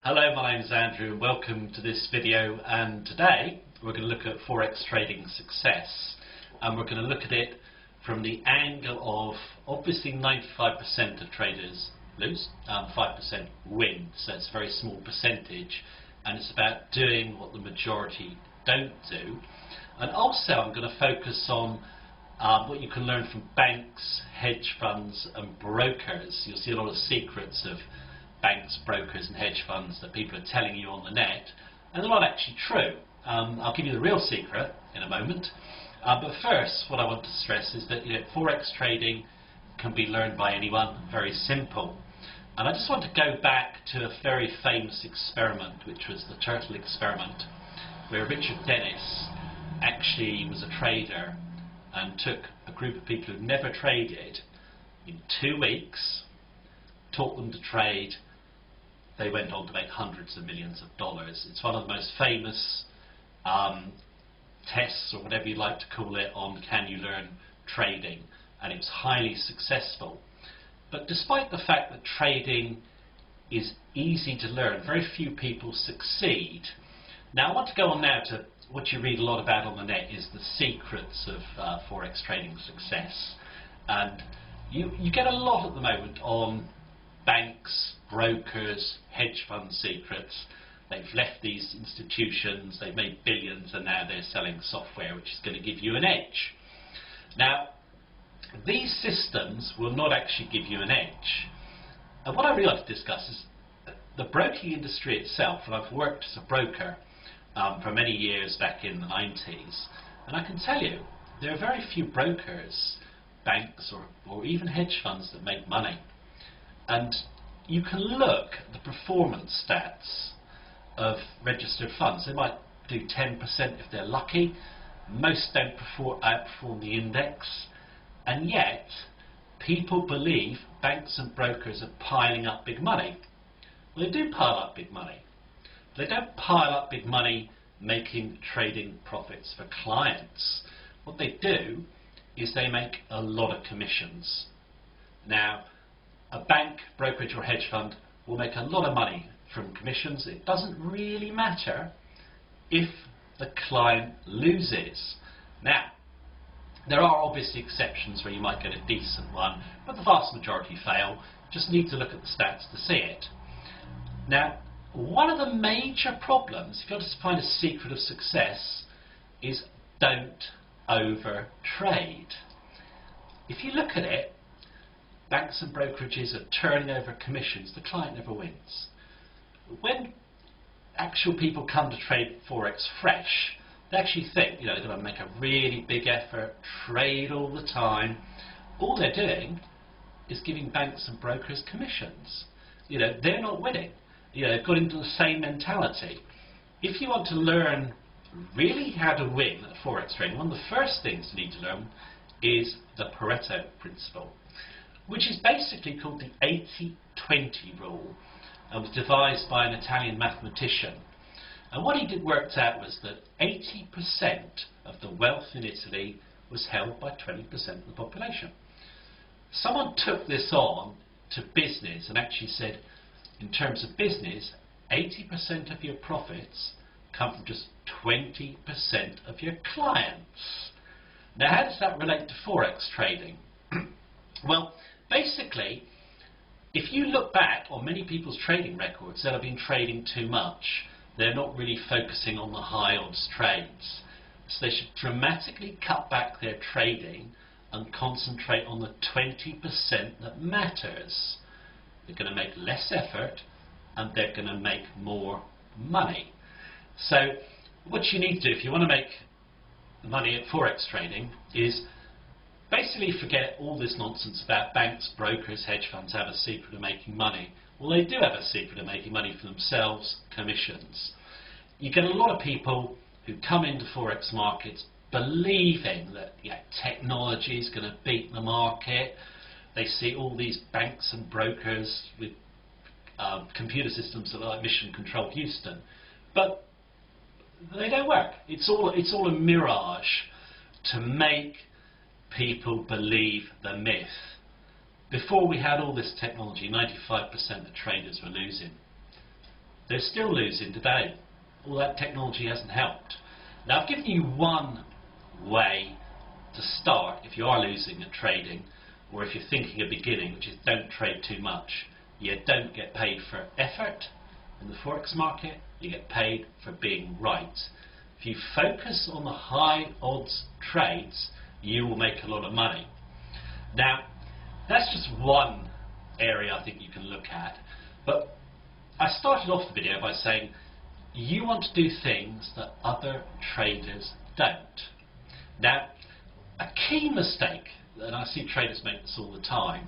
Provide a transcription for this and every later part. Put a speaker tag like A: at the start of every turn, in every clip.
A: Hello, my name is Andrew and welcome to this video, and today we're going to look at Forex trading success, and we're going to look at it from the angle of obviously 95% of traders lose, 5% win, so it's a very small percentage, and it's about doing what the majority don't do. And also I'm going to focus on what you can learn from banks, hedge funds and brokers. You'll see a lot of secrets of banks, brokers and hedge funds that people are telling you on the net, and they're not actually true. I'll give you the real secret in a moment, but first what I want to stress is that Forex trading can be learned by anyone, very simple. And I just want to go back to a very famous experiment, which was the turtle experiment, where Richard Dennis actually was a trader and took a group of people who'd never traded in 2 weeks, taught them to trade. They went on to make hundreds of millions of dollars. It's one of the most famous tests, or whatever you like to call it, on can you learn trading, and it was highly successful. But despite the fact that trading is easy to learn, very few people succeed. Now I want to go on now to what you read a lot about on the net, is the secrets of Forex trading success. And you get a lot at the moment on banks, brokers, hedge fund secrets. They've left these institutions, they've made billions, and now they're selling software which is going to give you an edge. Now, these systems will not actually give you an edge. And what I really like to discuss is the broking industry itself. And I've worked as a broker for many years back in the 90s, and I can tell you there are very few brokers, banks or even hedge funds that make money. And you can look at the performance stats of registered funds. They might do 10% if they're lucky. Most don't outperform the index, and yet people believe banks and brokers are piling up big money. Well, they do pile up big money. They don't pile up big money making trading profits for clients. What they do is they make a lot of commissions. Now, a bank, brokerage or hedge fund will make a lot of money from commissions. It doesn't really matter if the client loses. Now, there are obviously exceptions where you might get a decent one, but the vast majority fail. Just need to look at the stats to see it. Now, one of the major problems, if you want to find a secret of success, is don't over trade. If you look at it, banks and brokerages are turning over commissions. The client never wins. When actual people come to trade Forex fresh, they actually think they're going to make a really big effort, trade all the time. All they're doing is giving banks and brokers commissions. They're not winning. They've got into the same mentality. If you want to learn really how to win at Forex trading, one of the first things you need to learn is the Pareto principle, which is basically called the 80-20 rule, and was devised by an Italian mathematician. And what he worked out was that 80% of the wealth in Italy was held by 20% of the population. Someone took this on to business and actually said, in terms of business, 80% of your profits come from just 20% of your clients. Now, how does that relate to Forex trading? Well, basically, if you look back on many people's trading records, they'll have been trading too much. They're not really focusing on the high odds trades. So they should dramatically cut back their trading and concentrate on the 20% that matters. They're going to make less effort and they're going to make more money. So what you need to do if you want to make money at Forex trading is basically forget all this nonsense about banks, brokers, hedge funds have a secret of making money. Well, they do have a secret of making money for themselves: commissions. You get a lot of people who come into Forex markets believing that technology is going to beat the market. They see all these banks and brokers with computer systems that are like Mission Control Houston, but they don't work. It's all a mirage to make people believe the myth. Before we had all this technology, 95% of traders were losing. They're still losing today. All that technology hasn't helped. Now I've given you one way to start if you are losing at trading, or if you're thinking of beginning, which is don't trade too much. You don't get paid for effort in the Forex market, you get paid for being right. If you focus on the high odds trades, you will make a lot of money. Now, that's just one area I think you can look at, but I started off the video by saying you want to do things that other traders don't. Now, a key mistake, and I see traders make this all the time,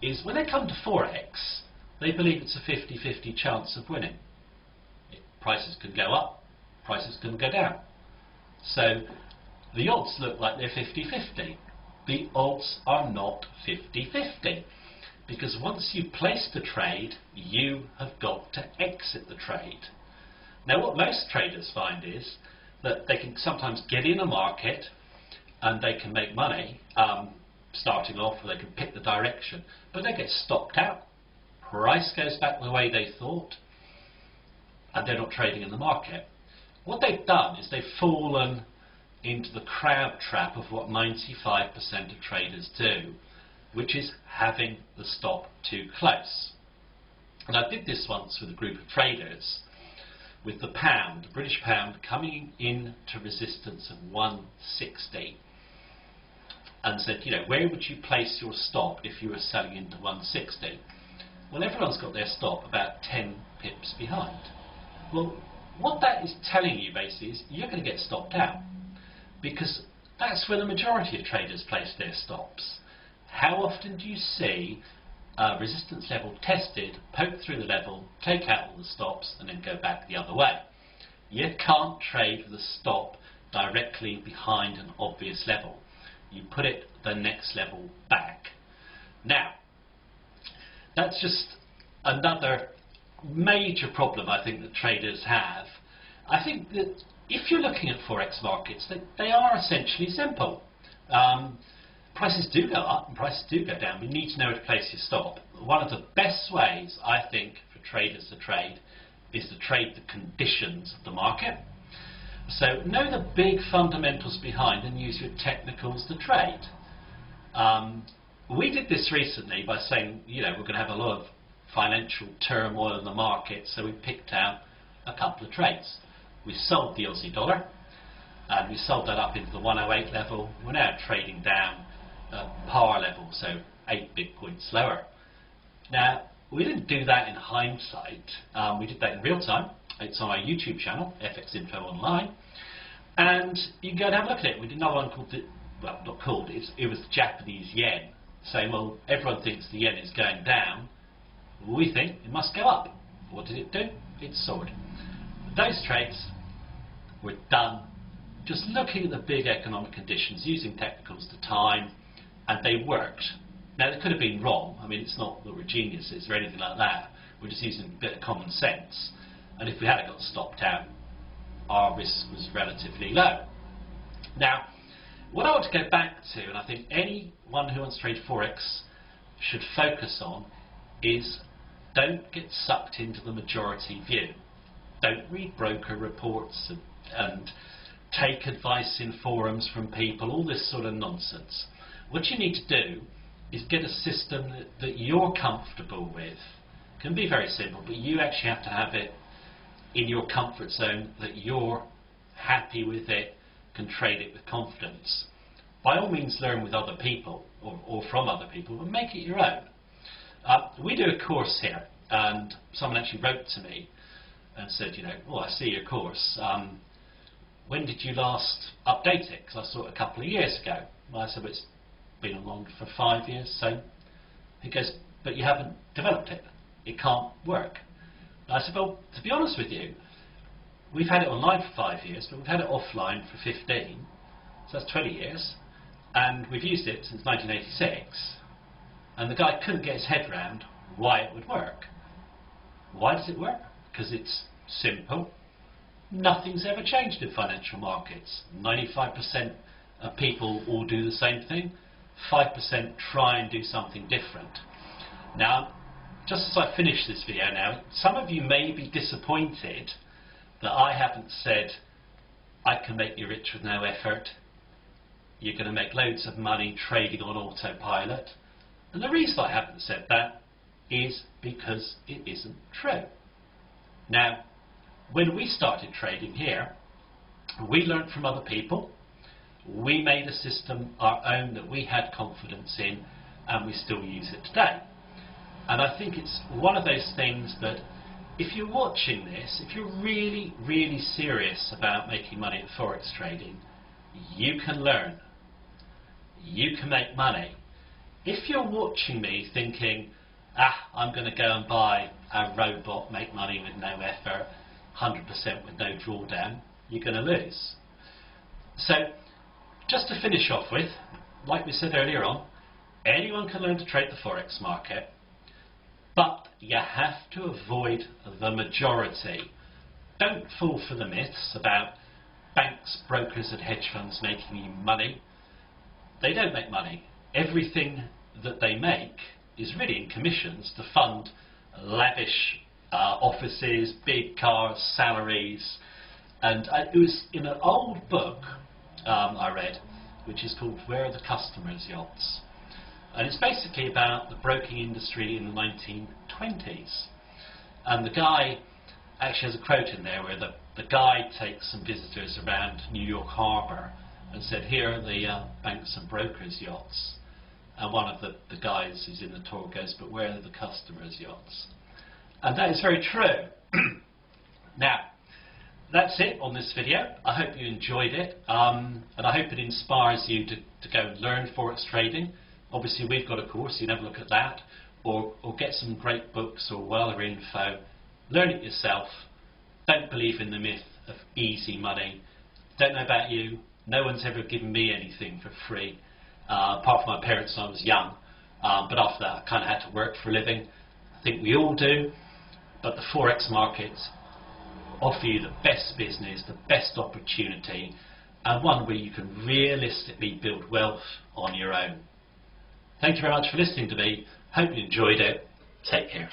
A: is when they come to Forex, they believe it's a 50-50 chance of winning. Prices can go up, prices can go down. So the odds look like they're 50-50. The odds are not 50-50, because once you place the trade, you have got to exit the trade. Now what most traders find is that they can sometimes get in a market and they can make money starting off, or they can pick the direction, but they get stopped out. Price goes back the way they thought, and they're not trading in the market. What they've done is they've fallen into the crowd trap of what 95% of traders do, which is having the stop too close. And I did this once with a group of traders with the pound, the British pound, coming into resistance of 160, and said, you know, where would you place your stop if you were selling into 160? Well, everyone's got their stop about 10 pips behind. Well, what that is telling you basically is you're going to get stopped out, because that's where the majority of traders place their stops. How often do you see a resistance level tested, poke through the level, take out all the stops, and then go back the other way? You can't trade with a stop directly behind an obvious level. You put it the next level back. Now, that's just another major problem I think that traders have. I think that if you're looking at Forex markets, they are essentially simple. Prices do go up and prices do go down. We need to know where to place your stop. One of the best ways, I think, for traders to trade is to trade the conditions of the market. So know the big fundamentals behind and use your technicals to trade. We did this recently by saying, you know, we're going to have a lot of financial turmoil in the market, so we picked out a couple of trades. We sold the Aussie dollar, and we sold that up into the 108 level. We're now trading down par level, so 8 big points lower. Now, we didn't do that in hindsight. We did that in real time. It's on our YouTube channel, FX Info Online, and you can go and have a look at it. We did another one called, well, not called, it was the Japanese yen, saying, well, everyone thinks the yen is going down. We think it must go up. What did it do? It soared. Those trades were done just looking at the big economic conditions, using technicals to time, and they worked. Now, they could have been wrong. I mean, it's not that we're geniuses or anything like that. We're just using a bit of common sense. And if we had got stopped out, our risk was relatively low. Now, what I want to go back to, and I think anyone who wants to trade Forex should focus on, is don't get sucked into the majority view. Don't read broker reports and take advice in forums from people, all this sort of nonsense. What you need to do is get a system that you're comfortable with. It can be very simple, but you actually have to have it in your comfort zone, that you're happy with it, can trade it with confidence. By all means, learn with other people or from other people, but make it your own. We do a course here, and someone actually wrote to me and said, you know, well, I see your course. When did you last update it? Because I saw it a couple of years ago. Well, I said, well, it's been along for 5 years. So he goes, but you haven't developed it. It can't work. And I said, well, to be honest with you, we've had it online for 5 years, but we've had it offline for 15. So that's 20 years. And we've used it since 1986. And the guy couldn't get his head around why it would work. Why does it work? Because it's simple. Nothing's ever changed in financial markets. 95% of people all do the same thing. 5% try and do something different. Now, just as I finish this video now, some of you may be disappointed that I haven't said I can make you rich with no effort, you're going to make loads of money trading on autopilot. And the reason I haven't said that is because it isn't true. Now, when we started trading here, we learnt from other people, we made a system our own that we had confidence in, and we still use it today. And I think it's one of those things that if you're watching this, if you're really, really serious about making money at Forex trading, you can learn. You can make money. If you're watching me thinking, I'm going to go and buy a robot, make money with no effort, 100% with no drawdown, you're going to lose. So, just to finish off with, like we said earlier on, anyone can learn to trade the Forex market, but you have to avoid the majority. Don't fall for the myths about banks, brokers and hedge funds making you money. They don't make money. Everything that they make is really in commissions to fund lavish offices, big cars, salaries. And it was in an old book I read, which is called Where Are the Customers' Yachts? And it's basically about the broking industry in the 1920s. And the guy actually has a quote in there where the guide takes some visitors around New York Harbour and said, here are the banks and brokers' yachts. And one of the guys who's in the tour goes, but where are the customers' yachts? And that is very true. Now, that's it on this video. I hope you enjoyed it, and I hope it inspires you to go and learn Forex trading. Obviously, we've got a course, you can have a look at that, or get some great books or other info. Learn it yourself. Don't believe in the myth of easy money. Don't know about you. No one's ever given me anything for free, apart from my parents when I was young. But after that, I kind of had to work for a living. I think we all do. But the Forex markets offer you the best business, the best opportunity, and one where you can realistically build wealth on your own. Thank you very much for listening to me. Hope you enjoyed it. Take care.